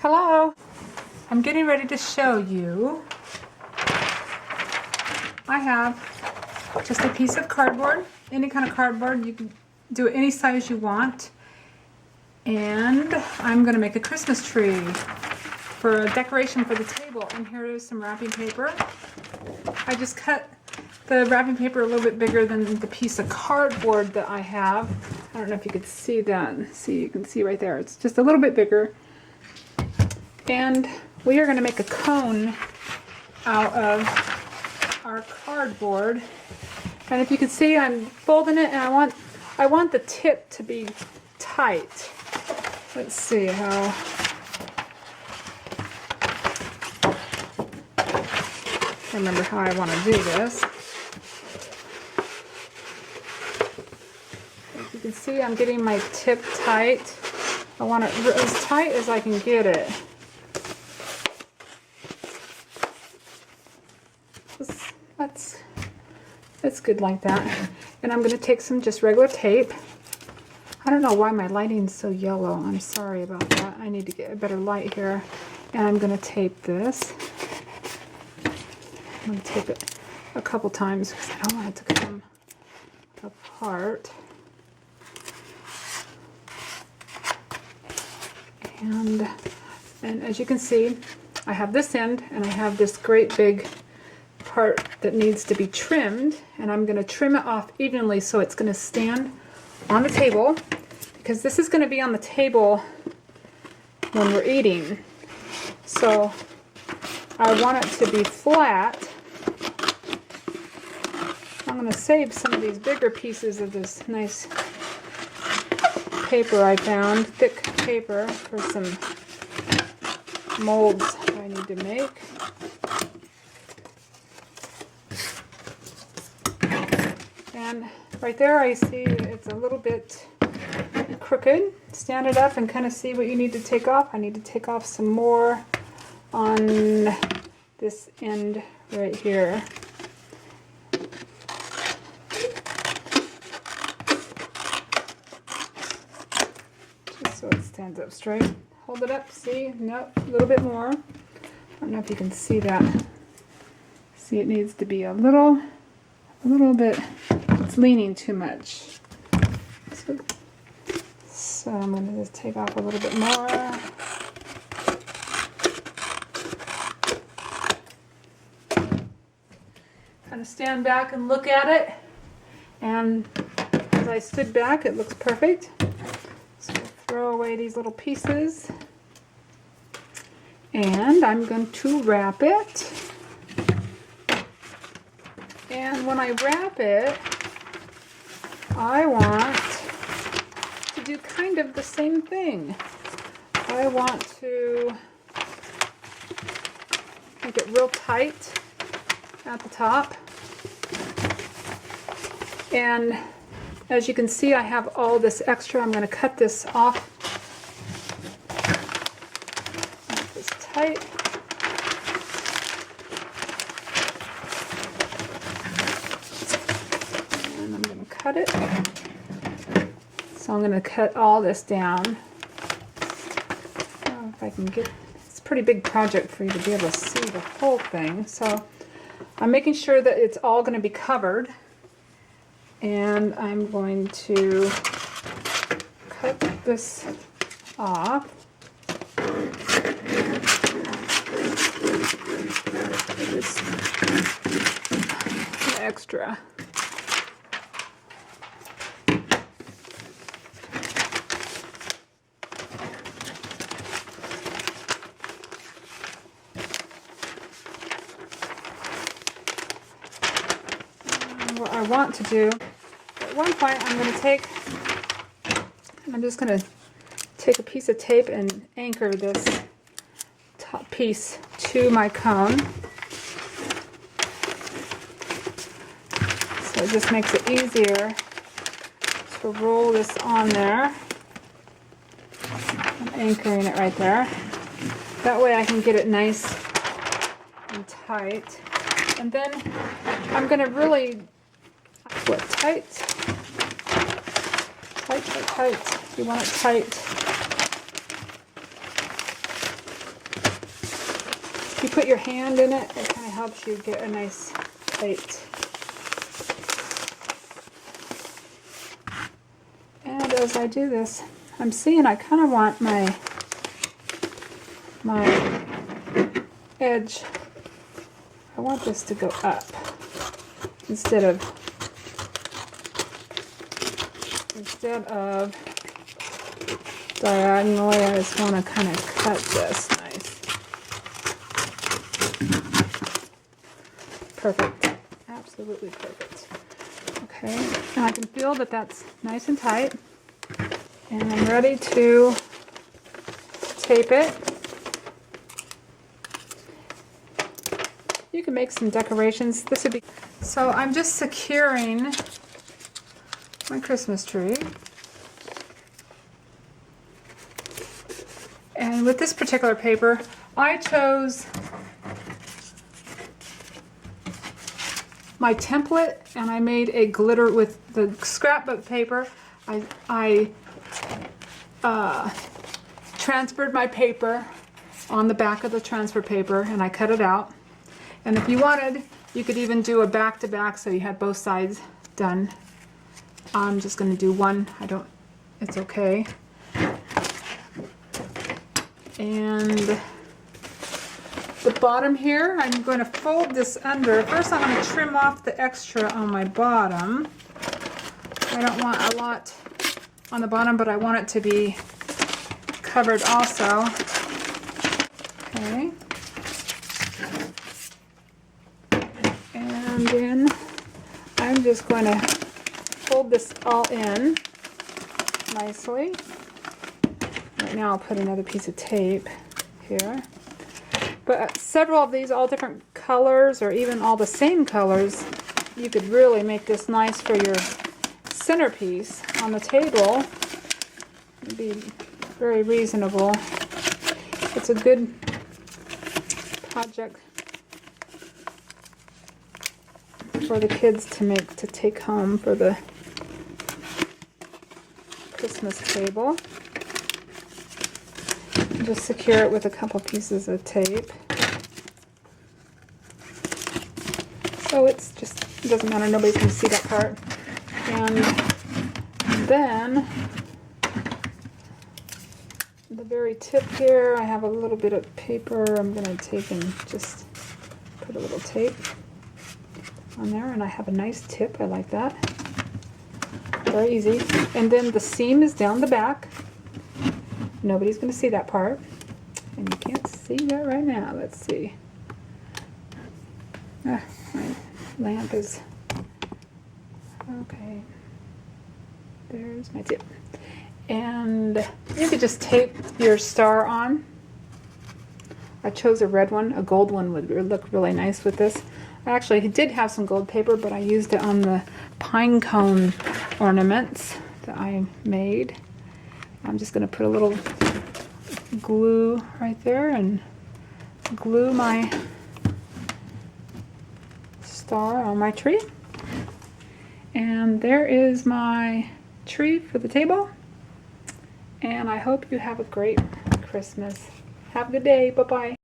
Hello! I'm getting ready to show you. I have just a piece of cardboard, any kind of cardboard. You can do it any size you want. And I'm going to make a Christmas tree for a decoration for the table. And here is some wrapping paper. I just cut the wrapping paper a little bit bigger than the piece of cardboard that I have. I don't know if you could see that. See, you can see right there. It's just a little bit bigger. And we are going to make a cone out of our cardboard. And if you can see, I'm folding it, and I want the tip to be tight. Let's see how. I remember how I want to do this. As you can see, I'm getting my tip tight. I want it as tight as I can get it. That's good like that. And I'm going to take some just regular tape. I don't know why my lighting's so yellow. I'm sorry about that. I need to get a better light here. And I'm going to tape this. I'm going to tape it a couple times because I don't want it to come apart. And as you can see, I have this end and I have this great big part that needs to be trimmed, and I'm going to trim it off evenly so it's going to stand on the table, because this is going to be on the table when we're eating. So I want it to be flat. I'm going to save some of these bigger pieces of this nice paper I found, thick paper, for some molds I need to make. And right there I see it's a little bit crooked. Stand it up and kind of see what you need to take off. I need to take off some more on this end right here. Just so it stands up straight. Hold it up, see? Nope, a little bit more. I don't know if you can see that. See, it needs to be a little bit, it's leaning too much. So I'm going to just take off a little bit more. Kind of stand back and look at it. And as I stood back, it looks perfect. So I'll throw away these little pieces. And I'm going to wrap it. And when I wrap it, I want to do kind of the same thing. I want to make it real tight at the top. And as you can see, I have all this extra. I'm going to cut this off. Make this tight. Cut it. So I'm going to cut all this down. Oh, if I can get, it's a pretty big project for you to be able to see the whole thing. So I'm making sure that it's all going to be covered, and I'm going to cut this off. This extra. What I want to do, at one point I'm just going to take a piece of tape and anchor this top piece to my cone. So it just makes it easier to roll this on there. I'm anchoring it right there. That way I can get it nice and tight. And then I'm going to really tight. Tight. You want it tight. put your hand in it, it kind of helps you get a nice tight. And as I do this, I'm seeing I kind of want my edge, I want this to go up instead of diagonally. I just want to kind of cut this nice. Perfect. Absolutely perfect. Okay, and I can feel that that's nice and tight. And I'm ready to tape it. You can make some decorations. This would be... So I'm just securing my Christmas tree. And with this particular paper, I chose my template and I made a glitter with the scrapbook paper. I transferred my paper on the back of the transfer paper and I cut it out. And if you wanted, you could even do a back-to-back so you had both sides done. I'm just going to do one. It's okay. And the bottom here, I'm going to fold this under. First I'm going to trim off the extra on my bottom. I don't want a lot on the bottom, but I want it to be covered also. Okay. And then I'm just going to fold this all in nicely. Right now I'll put another piece of tape here. But several of these, all different colors or even all the same colors, you could really make this nice for your centerpiece on the table. It'd be very reasonable. It's a good project for the kids to take home for the Christmas table. Just secure it with a couple pieces of tape. So it doesn't matter, nobody's going to see that part. And then the very tip here, I have a little bit of paper. I'm going to take and just put a little tape on there, and I have a nice tip. I like that. Very easy. And then the seam is down the back. Nobody's going to see that part. And you can't see that right now. Let's see. My lamp is... Okay. There's my tip. And you could just tape your star on. I chose a red one. A gold one would look really nice with this. I actually did have some gold paper, but I used it on the pine cone ornaments that I made. I'm just going to put a little glue right there and glue my star on my tree. And there is my tree for the table. And I hope you have a great Christmas. Have a good day. Bye-bye.